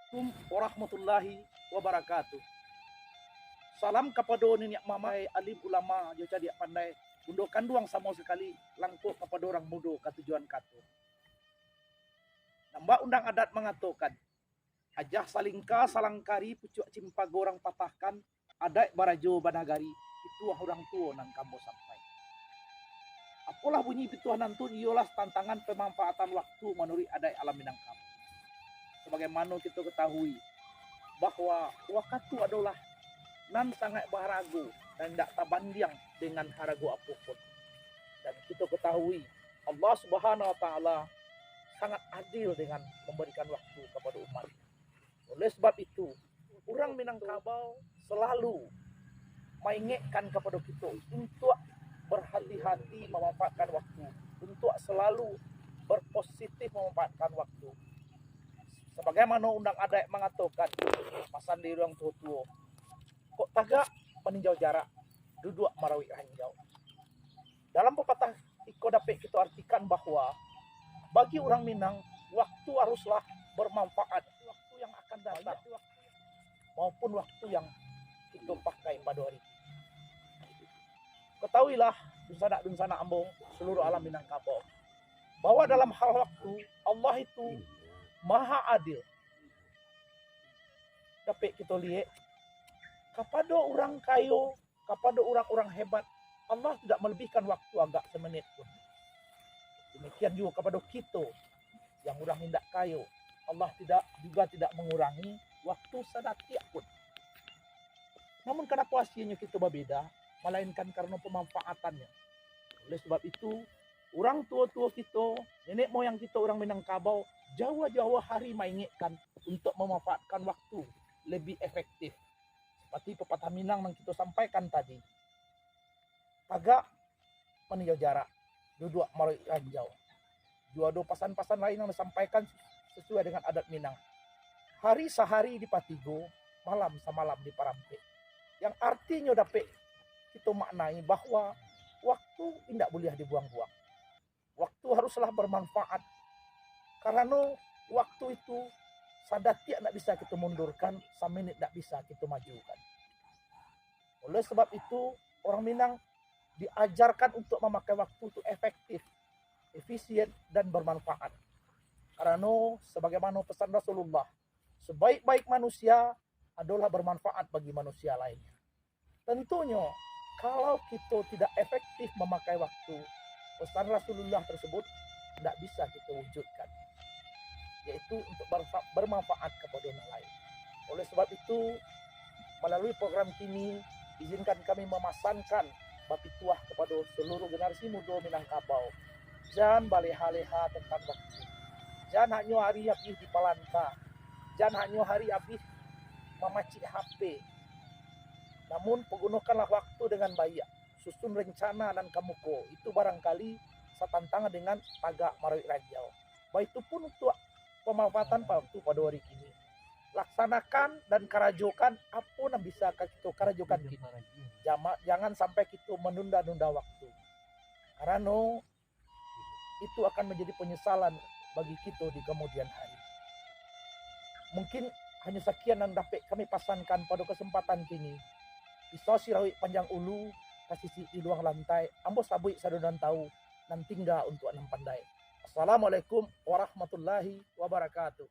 Assalamualaikum warahmatullahi wabarakatuh. Salam kepada nenek mamai alim ulama jo dia pandai undo kanduang sama sekali langko kepada orang muda katujuan katu. Nambah undang adat mengatakan ajah salingka salangkari pucuk cimpa gorang patahkan adai barajo banagari pituah orang tua nan kambo sampai. Apalah bunyi pituah nantu ialah tantangan pemanfaatan waktu menurut adai alam Minangkabau. Sebagaimana kita ketahui bahwa waktu adalah nan sangat berharga dan tidak terbanding dengan harga apapun. Dan kita ketahui Allah Subhanahu Wa Taala sangat adil dengan memberikan waktu kepada umat. Oleh sebab itu, orang Minangkabau selalu mengingatkan kepada kita untuk berhati-hati memanfaatkan waktu, untuk selalu berpositif memanfaatkan waktu. Sebagaimana undang adat mengatakan, pasan di ruang tua-tua, kok tagak meninjau jarak, duduk marawi ranjau. Dalam pepatah iko dapat kita artikan bahwa bagi orang Minang, waktu haruslah bermanfaat, waktu yang akan datang maupun waktu yang kita pakai pada hari ini. Ketahuilah dunsana ambong seluruh alam Minangkabau bahwa dalam hal waktu Allah itu maha adil. Dapat kita lihat kepada orang kayo, kepada orang-orang hebat, Allah tidak melebihkan waktu agak semenit pun. Demikian juga kepada kita yang orang tidak kayo, Allah tidak mengurangi waktu sedetik pun. Namun kenapa hasilnya kita berbeda? Melainkan karena pemanfaatannya. Oleh sebab itu, orang tua-tua kita, nenek moyang kita orang Minangkabau, jauh-jauh hari mengingatkan untuk memanfaatkan waktu lebih efektif. Seperti pepatah Minang yang kita sampaikan tadi. Agak meninjau jarak, duduk maroi ranjau. Dua pasan-pasan lain yang disampaikan sesuai dengan adat Minang. Hari sehari di Patigo, malam semalam di Parampe. Yang artinya dapat kita maknai bahwa waktu tidak boleh dibuang-buang. Waktu haruslah bermanfaat. Karena waktu itu sadatik tidak bisa kita mundurkan, semenit tidak bisa kita majukan. Oleh sebab itu, orang Minang diajarkan untuk memakai waktu itu efektif, efisien, dan bermanfaat. Karena sebagaimana pesan Rasulullah, sebaik-baik manusia adalah bermanfaat bagi manusia lainnya. Tentunya, kalau kita tidak efektif memakai waktu, pesan Rasulullah tersebut tidak bisa kita wujudkan, yaitu untuk bermanfaat kepada orang lain. Oleh sebab itu, melalui program ini, izinkan kami memasankan bapituah kepada seluruh generasi muda Minangkabau. Jangan baleha-leha tentang waktu. Jangan hanya hari habis di Palanta. Jangan hanya hari habis memacik HP. Namun pergunakanlah waktu dengan baik. Susun rencana dan kamuko. Itu barangkali setantangan dengan tagak marawik ranjau. Baik itu pun untuk pemanfaatan waktu pada hari ini. Laksanakan dan karajokan apa yang bisa kita karajokan kita. Jangan sampai kita menunda-nunda waktu. Karena itu akan menjadi penyesalan bagi kita di kemudian hari. Mungkin hanya sekian yang dapat kami pasankan pada kesempatan kini. Pisau sirawi panjang ulu, kasih di luang lantai, ambo sabui sadonan tahu, nan tinggal untuk enam pandai. Assalamualaikum warahmatullahi wabarakatuh.